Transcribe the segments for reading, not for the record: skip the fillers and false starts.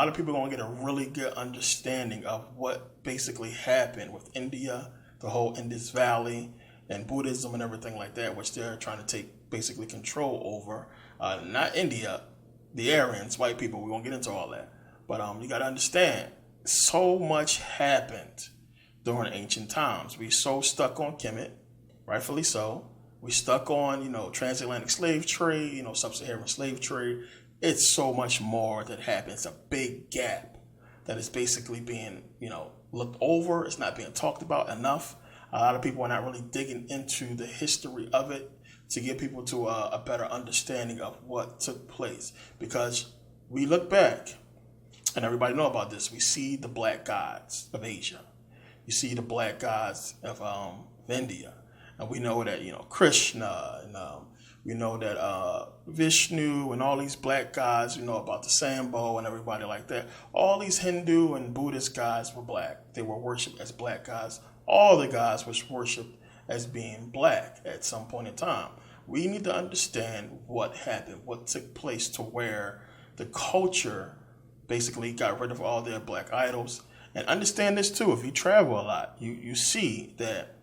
lot of people are going to get a really good understanding of what basically happened with India, the whole Indus Valley, and Buddhism and everything like that, which they're trying to take basically control over. Not India, the Aryans, white people. We won't get into all that. But you got to understand, so much happened during ancient times. We so stuck on Kemet, rightfully so. We stuck on, transatlantic slave trade, sub-Saharan slave trade. It's so much more that happened. It's a big gap that is basically being, looked over. It's not being talked about enough. A lot of people are not really digging into the history of it to get people to a better understanding of what took place. Because we look back, and everybody know about this, we see the black gods of Asia. You see the black gods of India. And we know that, Krishna, and we know that Vishnu and all these black gods, about the Sambo and everybody like that. All these Hindu and Buddhist gods were black. They were worshipped as black gods. All the gods was worshipped as being black at some point in time. We need to understand what happened, what took place to where the culture basically got rid of all their black idols. And understand this too, if you travel a lot, you see that,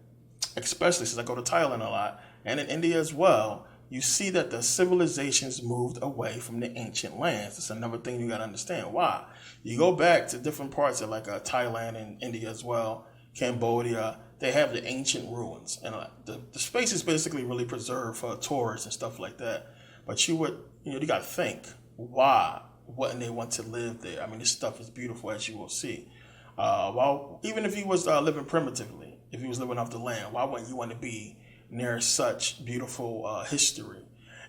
especially since I go to Thailand a lot, and in India as well, you see that the civilizations moved away from the ancient lands. That's another thing you got to understand. Why? You go back to different parts of Thailand and India as well, Cambodia, they have the ancient ruins. And the space is basically really preserved for tourists and stuff like that. But you got to think, why wouldn't they want to live there? I mean, this stuff is beautiful, as you will see. Even if he was living primitively, if he was living off the land, why wouldn't you want to be near such beautiful history?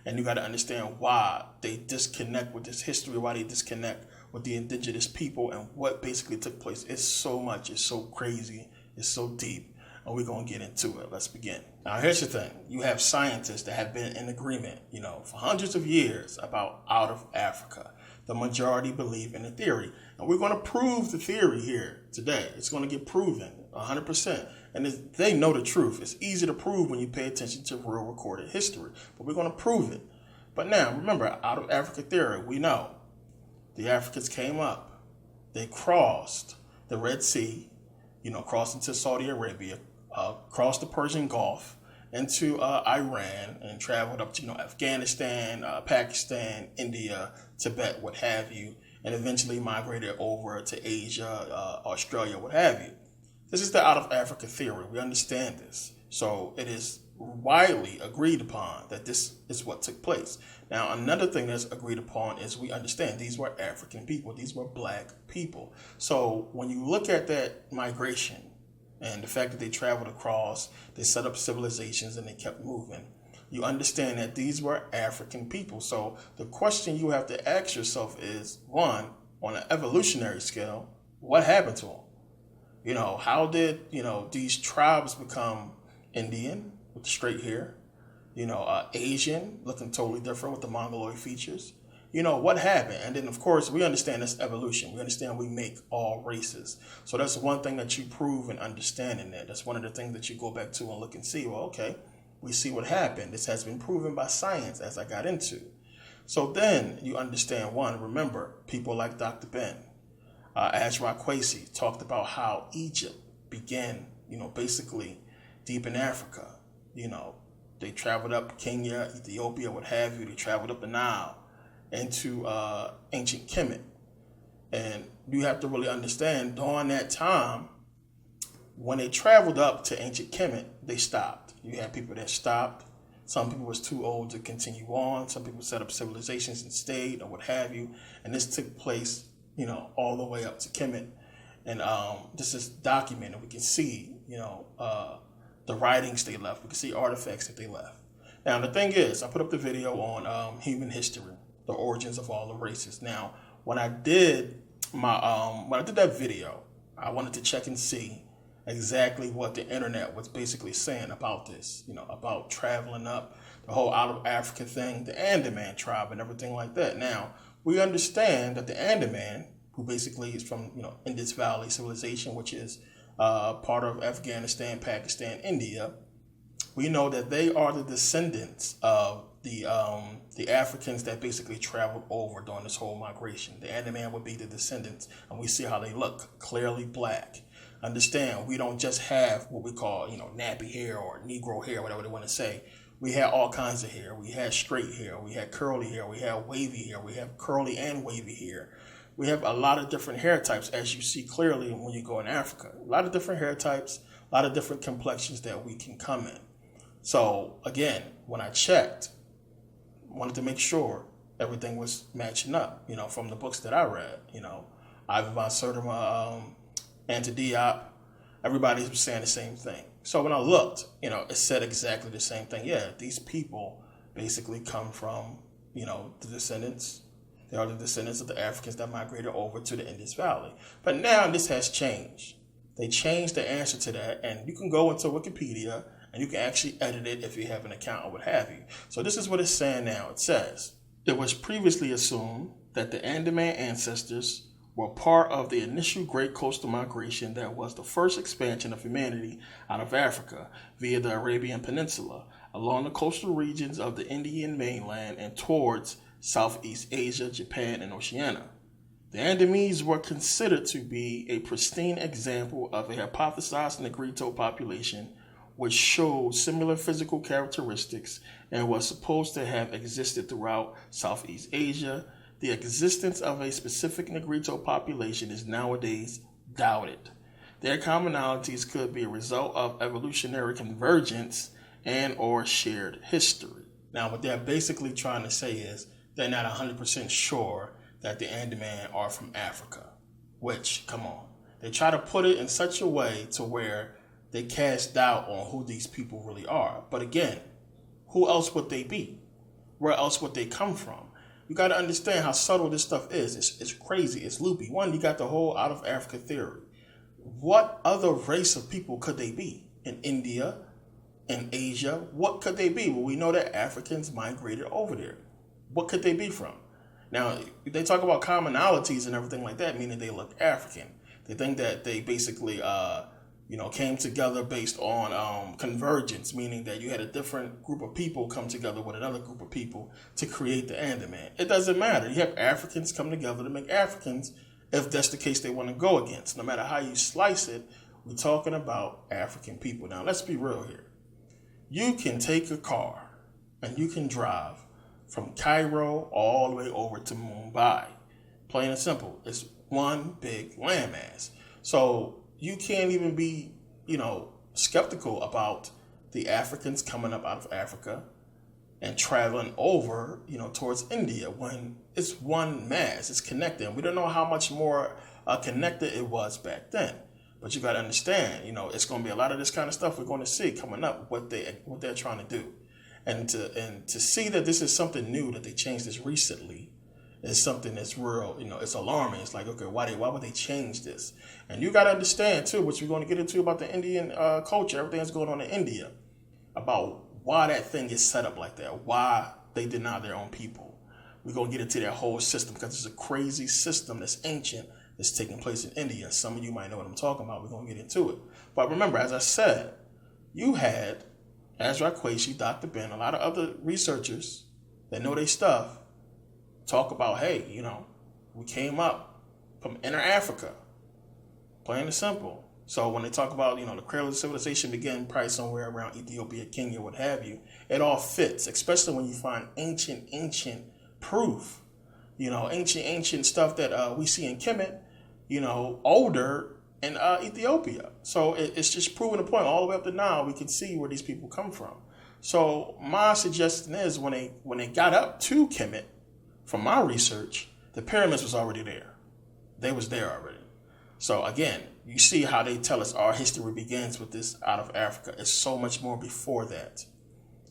And you got to understand why they disconnect with this history, why they disconnect with the indigenous people and what basically took place. It's so much, it's so crazy, it's so deep, and we're going to get into it. Let's begin. Now, here's the thing. You have scientists that have been in agreement, for hundreds of years about out of Africa. The majority believe in the theory. And we're going to prove the theory here today. It's going to get proven 100%. And they know the truth. It's easy to prove when you pay attention to real recorded history. But we're going to prove it. But now, remember, out of Africa theory, we know the Africans came up. They crossed the Red Sea, crossed into Saudi Arabia, crossed the Persian Gulf, into Iran, and traveled up to Afghanistan, Pakistan, India, Tibet, what have you, and eventually migrated over to Asia, Australia, what have you. This is the out of Africa theory. We understand this. So it is widely agreed upon that this is what took place. Now, another thing that's agreed upon is we understand these were African people. These were black people. So when you look at that migration and the fact that they traveled across, they set up civilizations and they kept moving, you understand that these were African people. So the question you have to ask yourself is, one, on an evolutionary scale, what happened to them? How did, these tribes become Indian with the straight hair, Asian, looking totally different with the Mongoloid features? What happened? And then, of course, we understand this evolution. We understand we make all races. So that's one thing that you prove and understand in there. That's one of the things that you go back to and look and see, well, okay, we see what happened. This has been proven by science, as I got into. So then you understand, one, remember, people like Dr. Ben, Azra Kwesi talked about how Egypt began, basically deep in Africa. They traveled up Kenya, Ethiopia, what have you. They traveled up the Nile into ancient Kemet. And you have to really understand, during that time, when they traveled up to ancient Kemet, they stopped. You had people that stopped. Some people was too old to continue on. Some people set up civilizations and stayed or what have you. And this took place, all the way up to Kemet. And this is documented. We can see, the writings they left. We can see artifacts that they left. Now, the thing is, I put up the video on human history, the origins of all the races. Now, when I did that video, I wanted to check and see exactly what the internet was basically saying about this, about traveling up, the whole out of Africa thing, the Andaman tribe and everything like that. Now, we understand that the Andaman, who basically is from, Indus Valley civilization, which is part of Afghanistan, Pakistan, India, we know that they are the descendants of the Africans that basically traveled over during this whole migration. The Andaman would be the descendants, and we see how they look, clearly black. Understand, we don't just have what we call, nappy hair or Negro hair, whatever they want to say. We had all kinds of hair. We had straight hair. We had curly hair. We had wavy hair. We have curly and wavy hair. We have a lot of different hair types, as you see clearly when you go in Africa. A lot of different hair types, a lot of different complexions that we can come in. So, again, when I checked, wanted to make sure everything was matching up, from the books that I read, Ivan von Sertima, Anta Diop, everybody was saying the same thing. So when I looked, it said exactly the same thing. Yeah, these people basically come from, the descendants. They are the descendants of the Africans that migrated over to the Indus Valley. But now this has changed. They changed the answer to that, and you can go into Wikipedia and you can actually edit it if you have an account or what have you. So this is what it's saying now. It says, it was previously assumed that the Andaman ancestors were part of the initial Great Coastal Migration that was the first expansion of humanity out of Africa via the Arabian Peninsula, along the coastal regions of the Indian mainland and towards Southeast Asia, Japan, and Oceania. The Andamese were considered to be a pristine example of a hypothesized Negrito population which showed similar physical characteristics and was supposed to have existed throughout Southeast Asia. The existence of a specific Negrito population is nowadays doubted. Their commonalities could be a result of evolutionary convergence and or shared history. Now, what they're basically trying to say is they're not 100% sure that the Andaman are from Africa, which, come on, they try to put it in such a way to where they cast doubt on who these people really are. But again, who else would they be? Where else would they come from? You got to understand how subtle this stuff is. It's crazy. It's loopy. One, you got the whole out of Africa theory. What other race of people could they be? In India, in Asia, what could they be? Well, we know that Africans migrated over there. What could they be from? Now, they talk about commonalities and everything like that, meaning they look African. They think that they basically, came together based on convergence, meaning that you had a different group of people come together with another group of people to create the Andaman. It doesn't matter. You have Africans come together to make Africans, if that's the case they want to go against. No matter how you slice it, we're talking about African people. Now, let's be real here. You can take a car and you can drive from Cairo all the way over to Mumbai. Plain and simple. It's one big landmass. So you can't even be, skeptical about the Africans coming up out of Africa and traveling over, towards India when it's one mass. It's connected. And we don't know how much more connected it was back then. But you got to understand, it's going to be a lot of this kind of stuff we're going to see coming up, what they're trying to do. And to see that this is something new, that they changed this recently, is something that's real, it's alarming. It's like, okay, why would they change this? And you got to understand, too, which we're going to get into about the Indian culture, everything that's going on in India, about why that thing is set up like that, why they deny their own people. We're going to get into their whole system because it's a crazy system that's ancient that's taking place in India. Some of you might know what I'm talking about. We're going to get into it. But remember, as I said, you had Ezra Quashie, Dr. Ben, a lot of other researchers that know their stuff talk about, hey, we came up from inner Africa, plain and simple. So when they talk about, the cradle of civilization began probably somewhere around Ethiopia, Kenya, what have you, it all fits, especially when you find ancient proof, ancient stuff that we see in Kemet, older in Ethiopia. So it's just proving the point. All the way up to now, we can see where these people come from. So my suggestion is when they got up to Kemet, from my research, the pyramids was already there. They was there already. So again, you see how they tell us our history begins with this out of Africa. It's so much more before that.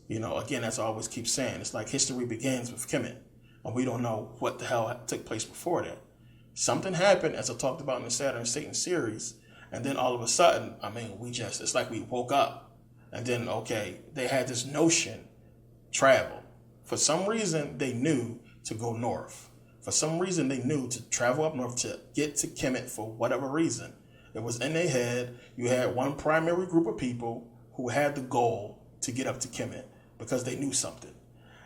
Again, that's what I always keep saying. It's like history begins with Kemet, and we don't know what the hell took place before that. Something happened, as I talked about in the Saturn Satan series, and then all of a sudden, it's like we woke up, and then, okay, they had this notion, travel. For some reason, they knew to go north. For some reason, they knew to travel up north to get to Kemet for whatever reason. It was in their head. You had one primary group of people who had the goal to get up to Kemet because they knew something.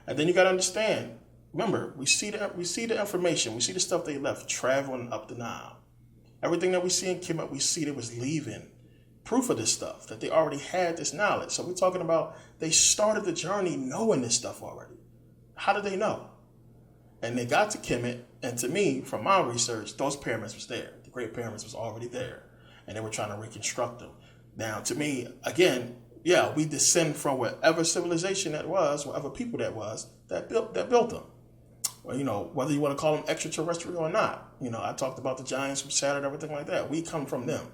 And then you got to understand, remember, we see the information, we see the stuff they left traveling up the Nile. Everything that we see in Kemet, we see they was leaving proof of this stuff, that they already had this knowledge. So we're talking about they started the journey knowing this stuff already. How did they know? And they got to Kemet, and to me, from my research, those pyramids was there. The Great Pyramids was already there, and they were trying to reconstruct them. Now, to me, again, yeah, we descend from whatever civilization that was, whatever people that built them. Well, whether you want to call them extraterrestrial or not. I talked about the giants from Saturn, everything like that. We come from them.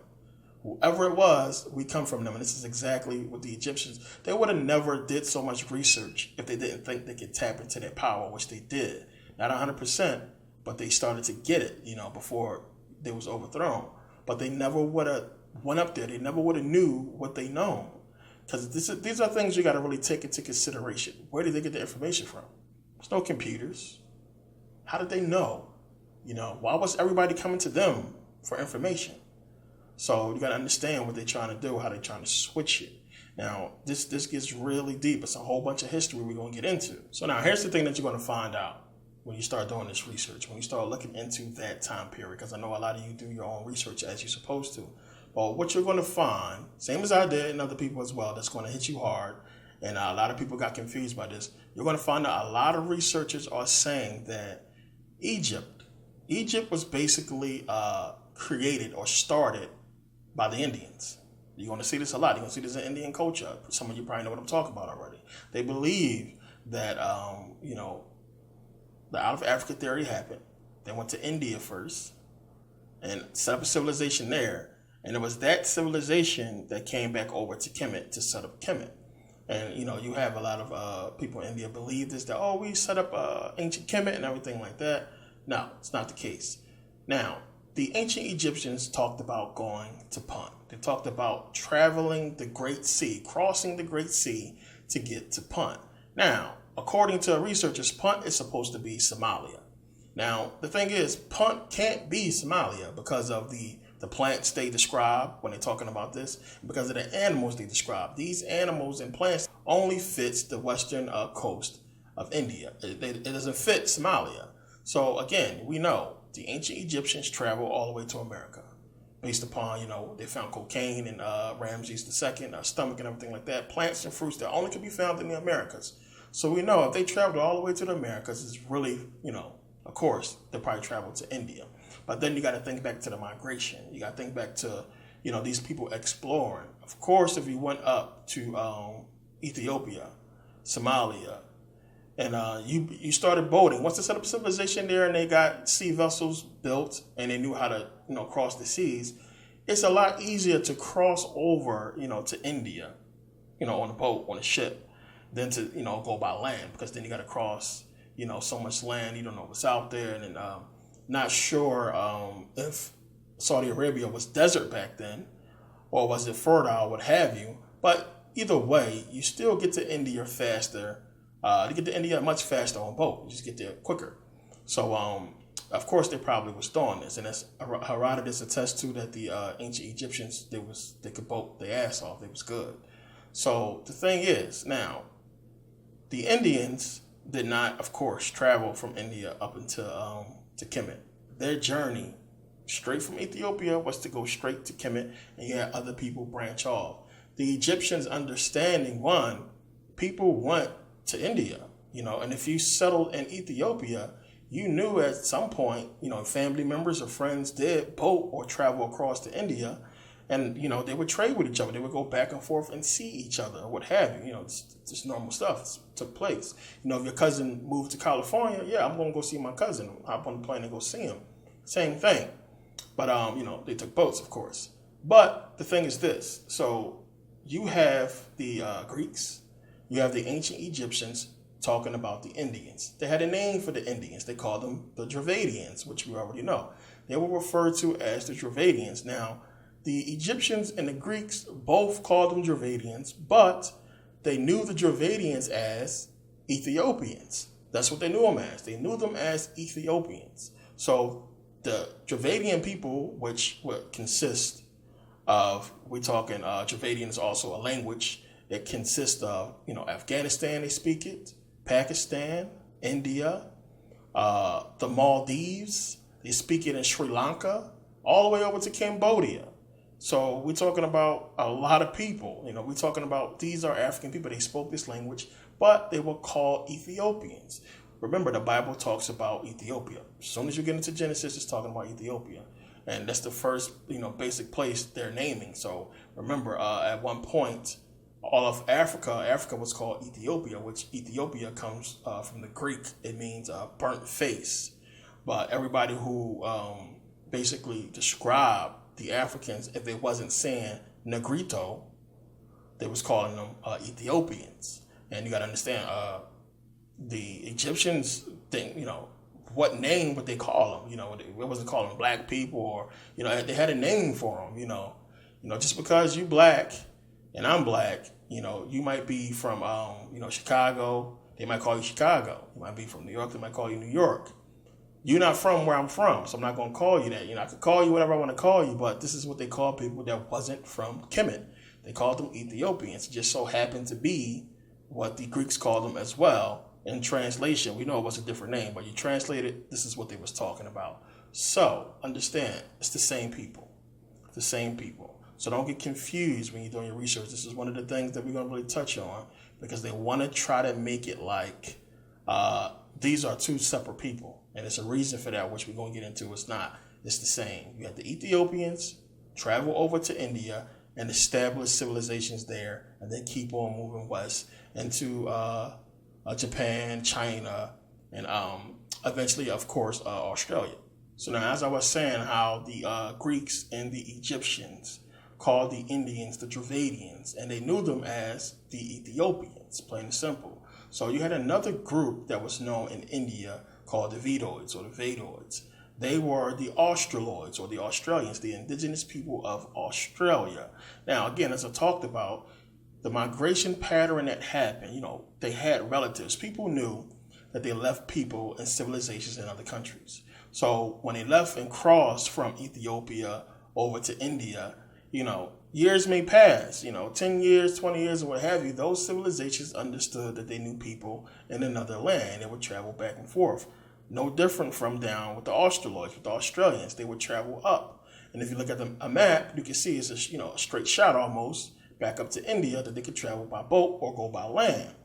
Whoever it was, we come from them. And this is exactly what the Egyptians, they would have never did so much research if they didn't think they could tap into their power, which they did. Not 100%, but they started to get it, before they was overthrown. But they never would have went up there. They never would have knew what they know. Because these are things you got to really take into consideration. Where did they get the information from? There's no computers. How did they know? Why was everybody coming to them for information? So you got to understand what they're trying to do, how they're trying to switch it. Now, this gets really deep. It's a whole bunch of history we're going to get into. So now here's the thing that you're going to find out when you start doing this research, when you start looking into that time period, because I know a lot of you do your own research as you're supposed to. But what you're going to find, same as I did and other people as well, that's going to hit you hard, and a lot of people got confused by this, you're going to find out a lot of researchers are saying that Egypt was basically created or started by the Indians. You're going to see this a lot. You're going to see this in Indian culture. Some of you probably know what I'm talking about already. They believe that, the out of Africa theory happened. They went to India first and set up a civilization there. And it was that civilization that came back over to Kemet to set up Kemet. And, you have a lot of people in India believe this, that, we set up ancient Kemet and everything like that. No, it's not the case. Now, the ancient Egyptians talked about going to Punt. They talked about traveling the Great Sea, crossing the Great Sea to get to Punt. Now, according to researchers, Punt is supposed to be Somalia. Now, the thing is, Punt can't be Somalia because of the plants they describe when they're talking about this, because of the animals they describe. These animals and plants only fits the western coast of India. It doesn't fit Somalia. So again, we know the ancient Egyptians traveled all the way to America based upon, they found cocaine in Ramses II, stomach and everything like that. Plants and fruits that only can be found in the Americas. So we know if they traveled all the way to the Americas, it's really, of course, they probably traveled to India. But then you got to think back to the migration. You got to think back to, these people exploring. Of course, if you went up to Ethiopia, Somalia, and you started boating. Once they set up civilization there and they got sea vessels built and they knew how to, cross the seas, it's a lot easier to cross over, to India, on a boat, on a ship, than to, go by land, because then you got to cross, so much land. You don't know what's out there. And then not sure if Saudi Arabia was desert back then or was it fertile, what have you. But either way, you still get to India faster. To get to India much faster on boat. You just get there quicker. So, of course, they probably was doing this. And as Herodotus attests to, that the ancient Egyptians, they could boat their ass off. They was good. So the thing is, now, the Indians did not, of course, travel from India up into to Kemet. Their journey straight from Ethiopia was to go straight to Kemet, and you had other people branch off. The Egyptians understanding, one, people went to India, and if you settled in Ethiopia, you knew at some point, family members or friends did boat or travel across to India, and, they would trade with each other. They would go back and forth and see each other or what have you. Just normal stuff took place. If your cousin moved to California, yeah, I'm going to go see my cousin. Hop on the plane and go see him. Same thing. But, they took boats, of course. But the thing is this. So you have the Greeks. You have the ancient Egyptians talking about the Indians. They had a name for the Indians. They called them the Dravidians, which we already know. They were referred to as the Dravidians. Now, the Egyptians and the Greeks both called them Dravidians, but they knew the Dravidians as Ethiopians. That's what they knew them as. They knew them as Ethiopians. So the Dravidian people, which would consist of, we're talking, Dravidian is also a language. It consists of, Afghanistan, they speak it. Pakistan, India, the Maldives. They speak it in Sri Lanka, all the way over to Cambodia. So we're talking about a lot of people. We're talking about these are African people. They spoke this language, but they were called Ethiopians. Remember, the Bible talks about Ethiopia. As soon as you get into Genesis, it's talking about Ethiopia. And that's the first, basic place they're naming. So remember, at one point, all of Africa was called Ethiopia, which Ethiopia comes from the Greek. It means burnt face. But everybody who basically described the Africans, if they wasn't saying Negrito, they was calling them Ethiopians. And you got to understand, the Egyptians think, what name would they call them? It wasn't calling them black people, or, they had a name for them, just because you black and I'm black, you might be from, Chicago, they might call you Chicago. You might be from New York, they might call you New York. You're not from where I'm from, so I'm not going to call you that. I could call you whatever I want to call you, but this is what they call people that wasn't from Kemet. They called them Ethiopians. It just so happened to be what the Greeks called them as well. In translation, we know it was a different name, but you translate it, this is what they was talking about. So, understand, it's the same people. The same people. So don't get confused when you're doing your research. This is one of the things that we're going to really touch on, because they want to try to make it like these are two separate people. And it's a reason for that, which we're going to get into. It's not. It's the same. You have the Ethiopians travel over to India and establish civilizations there, and then keep on moving west into Japan, China, and eventually, of course, Australia. So now, as I was saying, how the Greeks and the Egyptians called the Indians the Dravidians, and they knew them as the Ethiopians, plain and simple. So you had another group that was known in India called the Vedoids or the Vedoids. They were the Australoids or the Australians, the indigenous people of Australia. Now, again, as I talked about, the migration pattern that happened, they had relatives. People knew that they left people and civilizations in other countries. So when they left and crossed from Ethiopia over to India, years may pass, 10 years, 20 years, or what have you. Those civilizations understood that they knew people in another land. They would travel back and forth. No different from down with the Australoids, with the Australians. They would travel up. And if you look at a map, you can see it's a straight shot almost back up to India, that they could travel by boat or go by land.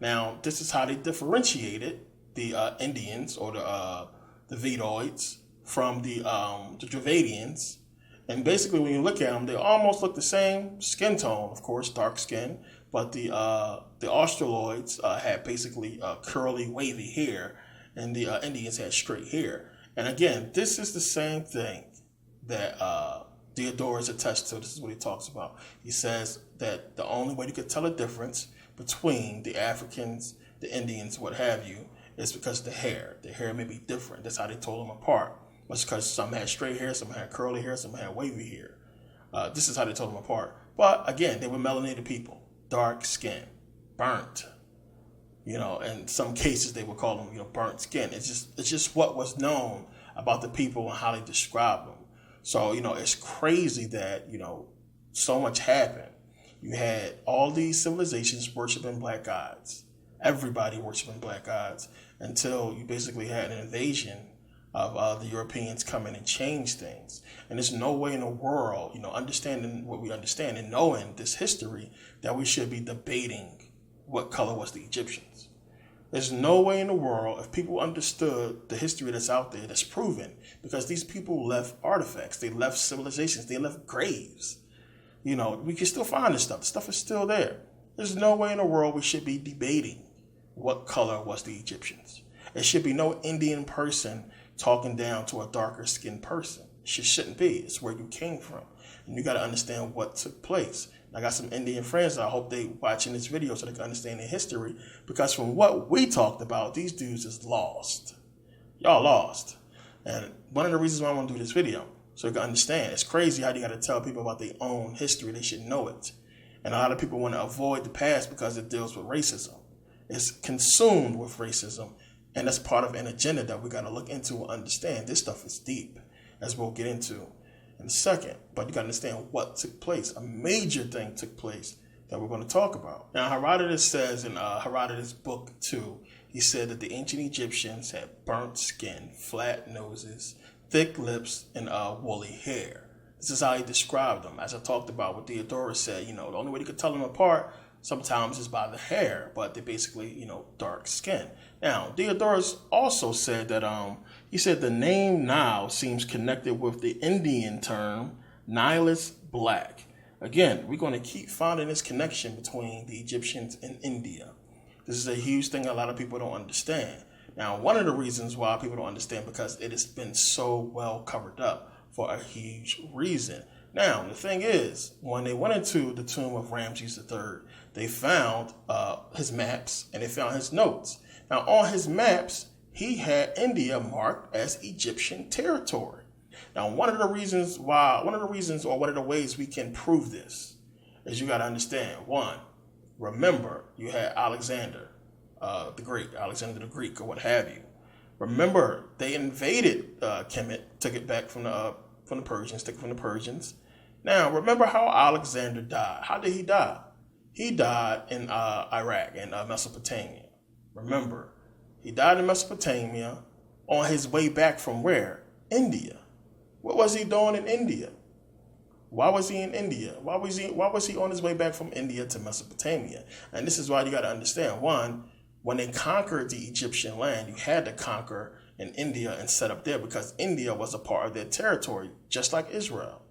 Now, this is how they differentiated the Indians or the Vedoids from the Dravidians. And basically, when you look at them, they almost look the same skin tone, of course, dark skin. But the Australoids had basically curly, wavy hair, and the Indians had straight hair. And again, this is the same thing that Diodorus attests to. This is what he talks about. He says that the only way you could tell a difference between the Africans, the Indians, what have you, is because of the hair. The hair may be different. That's how they told them apart. It's because some had straight hair, some had curly hair, some had wavy hair. This is how they told them apart. But again, they were melanated people, dark skin, burnt. In some cases they would call them, burnt skin. It's just what was known about the people and how they described them. So, it's crazy that, so much happened. You had all these civilizations worshiping black gods. Everybody worshiping black gods, until you basically had an invasion of the Europeans come in and change things. And there's no way in the world, understanding what we understand and knowing this history, that we should be debating what color was the Egyptians. There's no way in the world, if people understood the history that's out there, that's proven, because these people left artifacts, they left civilizations, they left graves. We can still find this stuff. The stuff is still there. There's no way in the world we should be debating what color was the Egyptians. There should be no Indian person talking down to a darker skinned person. It shouldn't be. It's where you came from. And you got to understand what took place. And I got some Indian friends that I hope they watching this video so they can understand their history. Because from what we talked about, these dudes is lost. Y'all lost. And one of the reasons why I want to do this video, so you can understand, it's crazy how you got to tell people about their own history. They should know it. And a lot of people want to avoid the past because it deals with racism. It's consumed with racism. And that's part of an agenda that we got to look into and understand. This stuff is deep, as we'll get into in a second. But you got to understand what took place. A major thing took place that we're going to talk about. Now, Herodotus says in Herodotus Book 2, he said that the ancient Egyptians had burnt skin, flat noses, thick lips, and woolly hair. This is how he described them. As I talked about, what Theodorus said, the only way you could tell them apart sometimes is by the hair, but they basically, dark skin. Now, Theodorus also said that he said the name Nile seems connected with the Indian term Nihilus black. Again, we're going to keep finding this connection between the Egyptians and India. This is a huge thing a lot of people don't understand. Now, one of the reasons why people don't understand because it has been so well covered up for a huge reason. Now, the thing is, when they went into the tomb of Ramses III, they found his maps and they found his notes. Now, on his maps, he had India marked as Egyptian territory. Now, one of the ways we can prove this is you got to understand, one, remember you had Alexander the Great, Alexander the Greek, or what have you. Remember, they invaded Kemet, took it back from the Persians, took it from the Persians. Now, remember how Alexander died. How did he die? He died in Iraq, in Mesopotamia. Remember, he died in Mesopotamia on his way back from where? India. What was he doing in India? Why was he in India? Why was he on his way back from India to Mesopotamia? And this is why you got to understand. One, when they conquered the Egyptian land, you had to conquer in India and set up there because India was a part of their territory, just like Israel.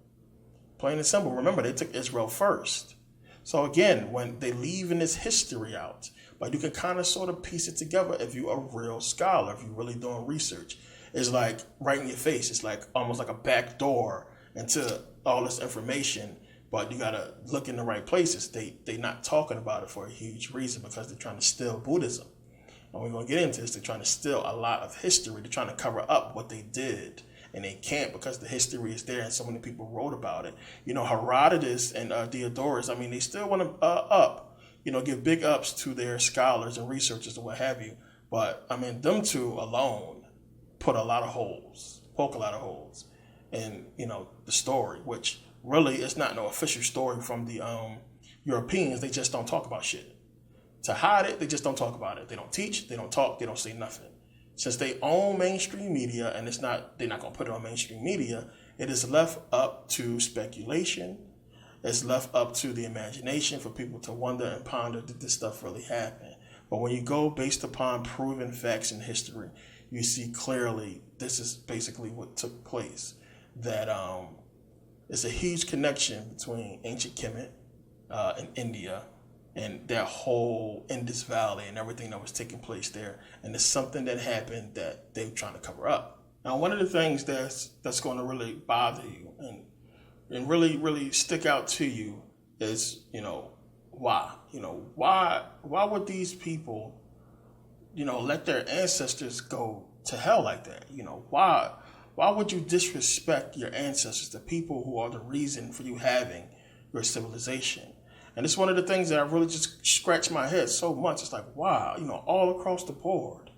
Plain and simple. Remember, they took Israel first. So again, when they leaving this history out, but you can kind of sort of piece it together if you're a real scholar, if you're really doing research. It's like right in your face. It's like almost like a back door into all this information, but you got to look in the right places. They're not talking about it for a huge reason because they're trying to steal Buddhism. And we're going to get into this. They're trying to steal a lot of history. They're trying to cover up what they did. And they can't because the history is there and so many people wrote about it. Herodotus and Theodorus, they still want to give big ups to their scholars and researchers and what have you. But, them two alone poke a lot of holes in, the story, which really is not no official story from the Europeans. They just don't talk about shit. To hide it, they just don't talk about it. They don't teach, they don't talk, they don't say nothing. Since they own mainstream media and they're not going to put it on mainstream media, it is left up to speculation. It's left up to the imagination for people to wonder and ponder, did this stuff really happen? But when you go based upon proven facts in history, you see clearly this is basically what took place. That it's a huge connection between ancient Kemet and India and that whole Indus Valley and everything that was taking place there. And it's something that happened that they're trying to cover up. Now, one of the things that's going to really bother you and really, really stick out to you is, why? Why would these people, let their ancestors go to hell like that? Why would you disrespect your ancestors, the people who are the reason for you having your civilization? And it's one of the things that I really just scratch my head so much. It's like, wow, all across the board.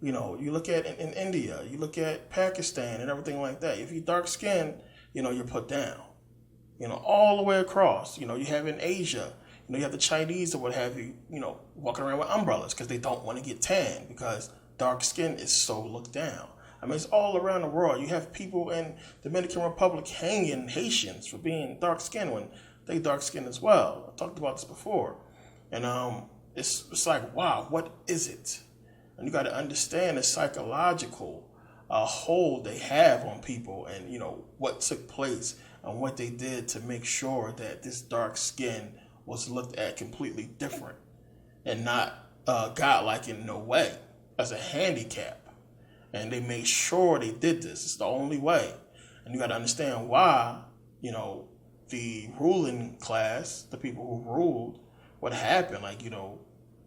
You look at in India, you look at Pakistan and everything like that. If you're dark skinned, you're put down. All the way across. You have in Asia, you have the Chinese or what have you, walking around with umbrellas because they don't want to get tan because dark skin is so looked down. It's all around the world. You have people in the Dominican Republic hanging Haitians for being dark skinned when they dark skinned as well. I talked about this before. And it's like, wow, what is it? And you got to understand the psychological hold they have on people and, what took place and what they did to make sure that this dark skin was looked at completely different and not godlike in no way as a handicap. And they made sure they did this. It's the only way. And you got to understand why, the ruling class, the people who ruled, what happened. Like,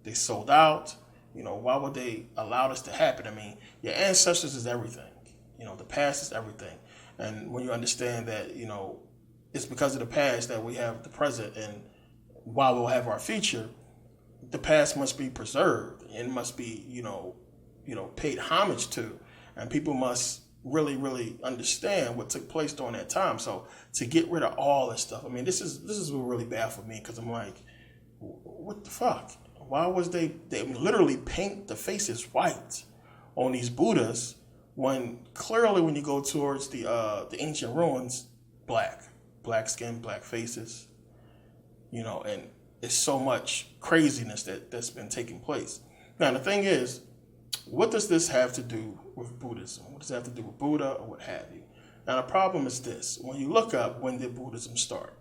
they sold out. Why would they allow this to happen? Your ancestors is everything. The past is everything. And when you understand that, it's because of the past that we have the present. And while we'll have our future, the past must be preserved and must be, paid homage to, and people must really, really understand what took place during that time. So to get rid of all this stuff, this is what really bad for me because I'm like, what the fuck? Why was they literally paint the faces white on these Buddhas when clearly when you go towards the ancient ruins, black skin, black faces, and it's so much craziness that's been taking place. Now, the thing is, what does this have to do with Buddhism? What does it have to do with Buddha or what have you? Now, the problem is this. When you look up when did Buddhism start,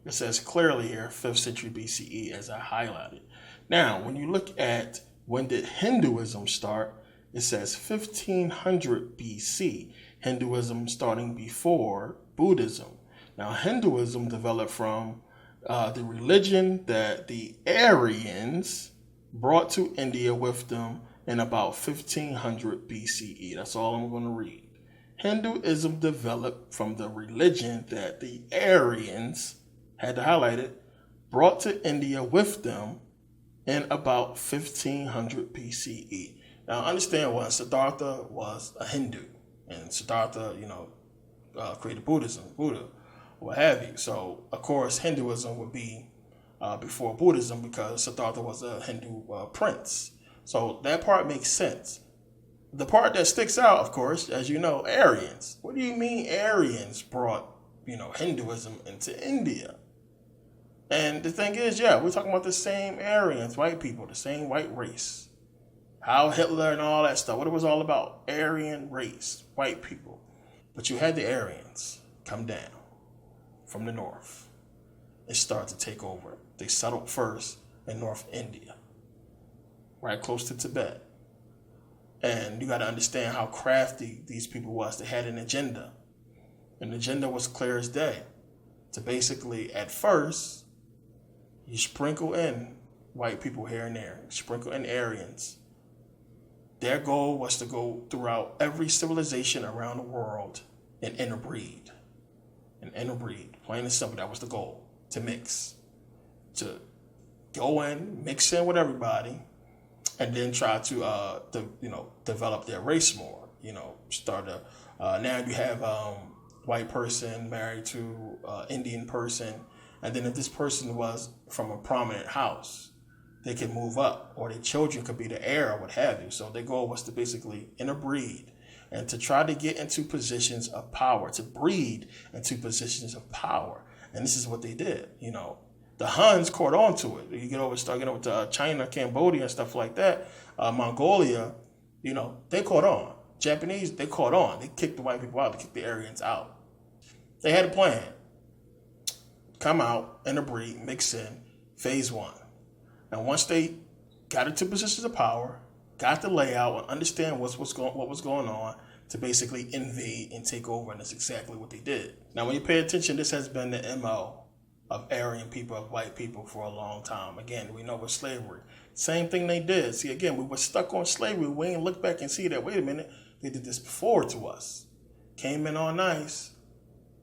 it says clearly here 5th century BCE as I highlighted. Now, when you look at when did Hinduism start, it says 1500 BC. Hinduism starting before Buddhism. Now, Hinduism developed from the religion that the Aryans brought to India with them in about 1500 BCE. That's all I'm going to read. Hinduism developed from the religion that the Aryans, had to highlight it, brought to India with them in about 1500 BCE. Now, understand what Siddhartha was a Hindu, and Siddhartha, created Buddhism, Buddha, what have you. So, of course, Hinduism would be before Buddhism because Siddhartha was a Hindu prince. So that part makes sense. The part that sticks out, of course, as you know, Aryans. What do you mean Aryans brought, Hinduism into India? And the thing is, we're talking about the same Aryans, white people, the same white race. How Hitler and all that stuff, what it was all about, Aryan race, white people. But you had the Aryans come down from the north and start to take over. They settled first in North India, right close to Tibet. And you got to understand how crafty these people was. They had an agenda. And the agenda was clear as day. To basically, at first, you sprinkle in white people here and there. Sprinkle in Aryans. Their goal was to go throughout every civilization around the world and interbreed. Plain and simple, that was the goal. To mix. To go in, mix in with everybody, and then try to develop their race more. Now you have white person married to Indian person, and then if this person was from a prominent house, they can move up, or their children could be the heir, or what have you. So their goal was to basically interbreed and to try to get into positions of power, to breed into positions of power. And this is what they did. The Huns caught on to it. You start getting over to China, Cambodia, and stuff like that. Mongolia, they caught on. Japanese, they caught on. They kicked the white people out. They kicked the Aryans out. They had a plan. Come out, interbreed, mix in, phase one. Now, once they got into positions of power, got the layout, and understand what was going on, to basically invade and take over, and that's exactly what they did. Now, when you pay attention, this has been the MO of Aryan people, of white people for a long time. Again, we know with slavery. Same thing they did. See, again, we were stuck on slavery. We ain't look back and see that, wait a minute, they did this before to us. Came in all nice,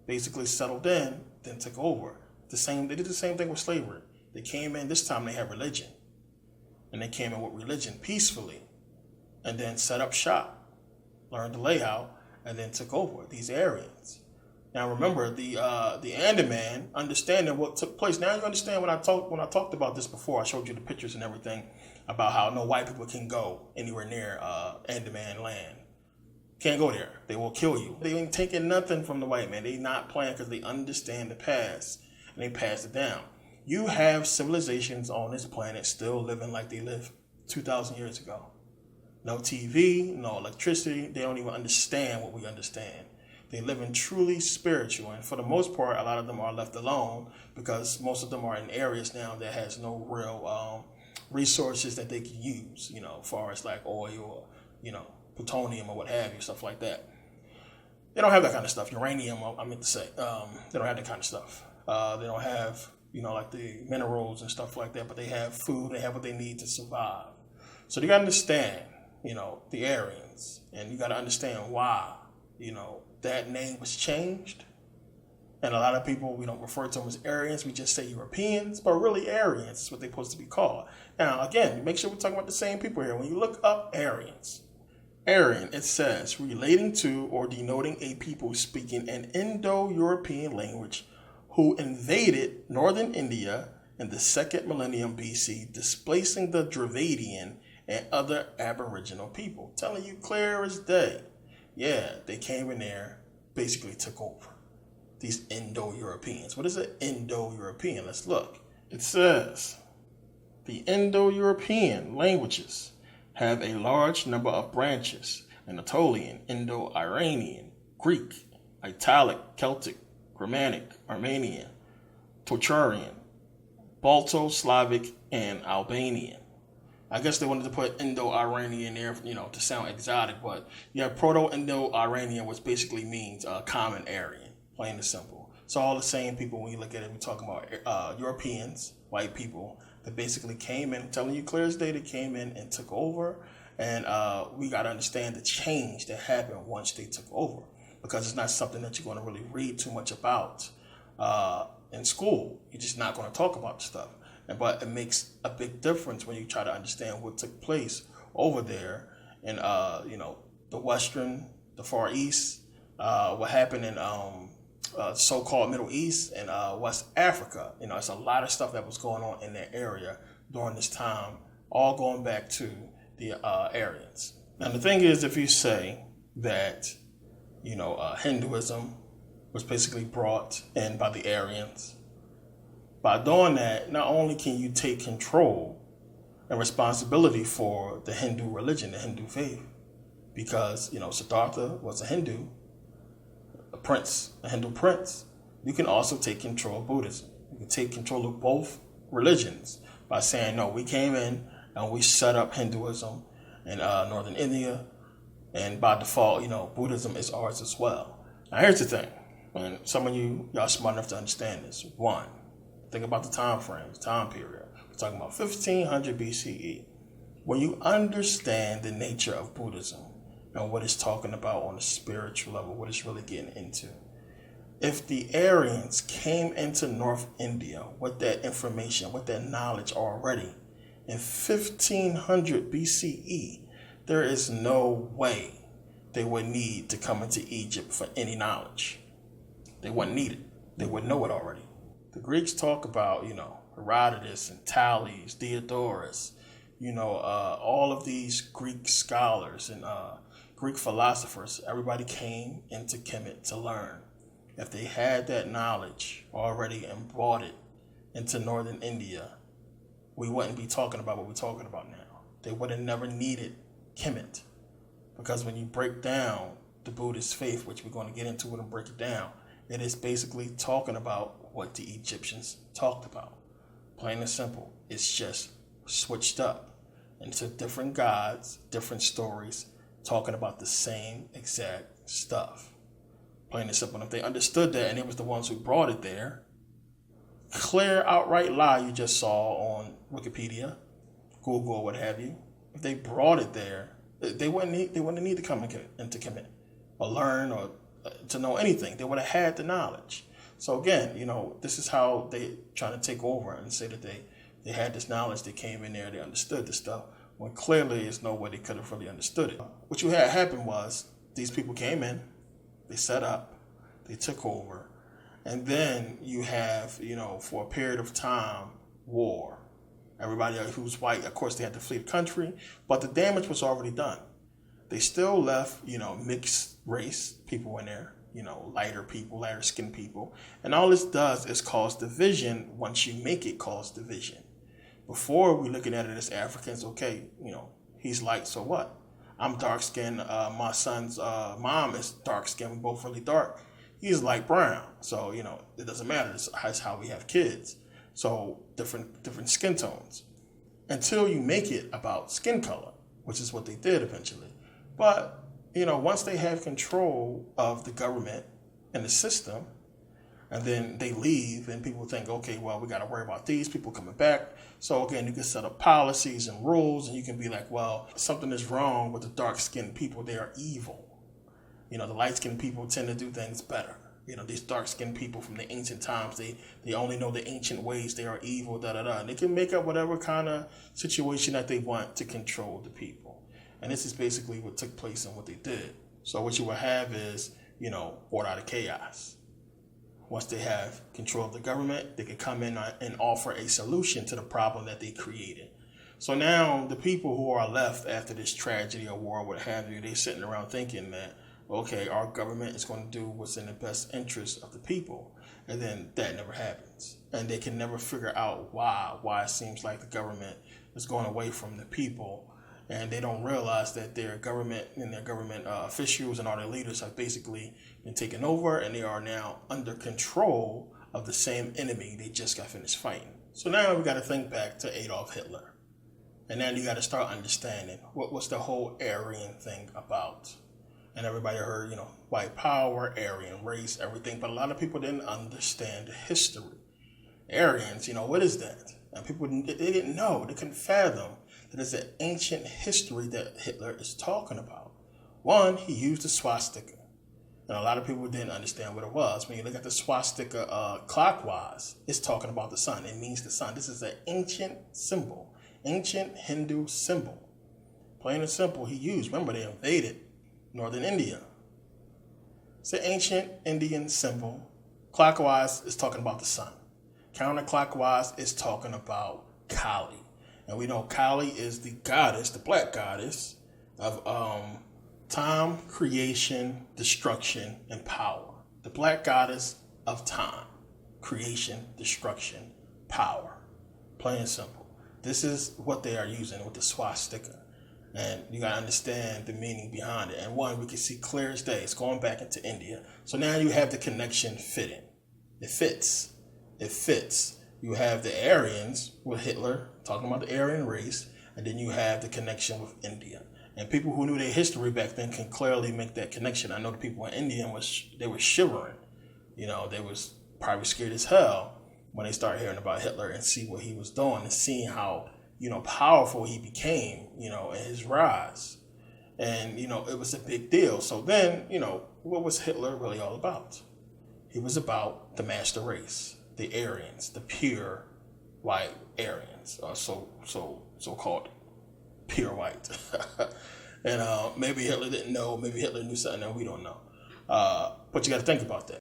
basically settled in, then took over. They did the same thing with slavery. They came in, this time they had religion. And they came in with religion peacefully. And then set up shop, learned the layout, and then took over, these Aryans. Now remember, the Andaman, understanding what took place. Now you understand when I talked about this before, I showed you the pictures and everything about how no white people can go anywhere near Andaman land. Can't go there. They will kill you. They ain't taking nothing from the white man. They not playing because they understand the past and they pass it down. You have civilizations on this planet still living like they lived 2,000 years ago. No TV, no electricity. They don't even understand what we understand. They live in truly spiritual, and for the most part, a lot of them are left alone because most of them are in areas now that has no real resources that they can use, as far as like oil or, plutonium or what have you, stuff like that. They don't have that kind of stuff. Uranium, I meant to say. They don't have that kind of stuff. They don't have, like the minerals and stuff like that, but they have food. They have what they need to survive. So you got to understand, the Aryans, and you got to understand why, that name was changed. And a lot of people, we don't refer to them as Aryans, we just say Europeans, but really Aryans is what they're supposed to be called. Now, again, make sure we're talking about the same people here. When you look up Aryans, Aryan, it says, relating to or denoting a people speaking an Indo-European language who invaded northern India in the 2nd millennium BC, displacing the Dravidian and other Aboriginal people. Telling you clear as day. Yeah, they came in there, basically took over. These Indo-Europeans. What is an Indo-European? Let's look. It says, the Indo-European languages have a large number of branches: Anatolian, Indo-Iranian, Greek, Italic, Celtic, Germanic, Armenian, Tocharian, Balto-Slavic, and Albanian. I guess they wanted to put Indo-Iranian there, to sound exotic, but you have Proto-Indo-Iranian, which basically means common Aryan, plain and simple. It's all the same people when you look at it. We're talking about Europeans, white people, that basically came in, telling you clear as day, they came in and took over. And we got to understand the change that happened once they took over, because it's not something that you're going to really read too much about in school. You're just not going to talk about the stuff. But it makes a big difference when you try to understand what took place over there in, the Western, the Far East, what happened in so-called Middle East and West Africa. It's a lot of stuff that was going on in that area during this time, all going back to the Aryans. Now, the thing is, if you say that, Hinduism was basically brought in by the Aryans, by doing that, not only can you take control and responsibility for the Hindu religion, the Hindu faith, because, Siddhartha was a Hindu, a Hindu prince. You can also take control of Buddhism. You can take control of both religions by saying, no, we came in and we set up Hinduism in northern India, and by default, Buddhism is ours as well. Now, here's the thing, and some of y'all smart enough to understand this. One, think about the time period. We're talking about 1500 BCE. When you understand the nature of Buddhism and what it's talking about on a spiritual level, what it's really getting into. If the Aryans came into North India with that information, with that knowledge already, in 1500 BCE, there is no way they would need to come into Egypt for any knowledge. They wouldn't need it. They would know it already. The Greeks talk about, Herodotus and Thales, Diodorus, all of these Greek scholars and Greek philosophers. Everybody came into Kemet to learn. If they had that knowledge already and brought it into northern India, we wouldn't be talking about what we're talking about now. They would have never needed Kemet. Because when you break down the Buddhist faith, which we're going to get into it and break it down, it is basically talking about what the Egyptians talked about. Plain and simple. It's just switched up into different gods, different stories, talking about the same exact stuff. Plain and simple. And if they understood that and it was the ones who brought it there, clear outright lie you just saw on Wikipedia, Google, or what have you, if they brought it there, they wouldn't need to come into Kemet or learn or to know anything. They would have had the knowledge. So again, this is how they try to take over and say that they had this knowledge, they came in there, they understood this stuff, when clearly there's no way they could have really understood it. What you had happen was these people came in, they set up, they took over, and then you have, for a period of time, war. Everybody who's white, of course, they had to flee the country, but the damage was already done. They still left, mixed race people in there, lighter people, lighter skinned people. And all this does is cause division once you make it cause division. Before, we're looking at it as Africans, okay, he's light, so what? I'm dark skinned, my son's mom is dark skinned, we're both really dark. He's light brown, so, it doesn't matter. That's how we have kids. So different skin tones. Until you make it about skin color, which is what they did eventually. But, once they have control of the government and the system, and then they leave and people think, okay, well, we got to worry about these people coming back. So again, you can set up policies and rules and you can be like, well, something is wrong with the dark-skinned people. They are evil. The light-skinned people tend to do things better. These dark-skinned people from the ancient times, they only know the ancient ways. They are evil, da-da-da. And they can make up whatever kind of situation that they want to control the people. And this is basically what took place and what they did. So what you will have is, order out of chaos. once they have control of the government, they could come in and offer a solution to the problem that they created. So now the people who are left after this tragedy or war, what have you, they're sitting around thinking that, okay, our government is going to do what's in the best interest of the people. And then that never happens. And they can never figure out why it seems like the government is going away from the people. And they don't realize that their government and their government officials and all their leaders have basically been taken over, and they are now under control of the same enemy they just got finished fighting. So now we got to think back to Adolf Hitler. And then you got to start understanding what was the whole Aryan thing about. And everybody heard, white power, Aryan race, everything. But a lot of people didn't understand the history. Aryans, what is that? And people, they didn't know. They couldn't fathom that it's an ancient history that Hitler is talking about. One, he used the swastika. And a lot of people didn't understand what it was. When you look at the swastika clockwise, it's talking about the sun. It means the sun. This is an ancient symbol, ancient Hindu symbol. Plain and simple, he used. Remember, they invaded northern India. It's an ancient Indian symbol. Clockwise is talking about the sun. Counterclockwise is talking about Kali. And we know Kali is the goddess, the black goddess of time, creation, destruction, and power. The black goddess of time, creation, destruction, power. Plain and simple. This is what they are using with the swastika. And you got to understand the meaning behind it. And one, we can see clear as day. It's going back into India. So now you have the connection fitting. It fits. It fits. You have the Aryans with Hitler, talking about the Aryan race. And then you have the connection with India. And people who knew their history back then can clearly make that connection. I know the people in India, they were shivering. They was probably scared as hell when they started hearing about Hitler and see what he was doing and seeing how powerful he became, in his rise. And, it was a big deal. So then, what was Hitler really all about? He was about the master race, the Aryans, the pure white Aryans, so-called pure white. And maybe Hitler didn't know, maybe Hitler knew something that we don't know. But you got to think about that.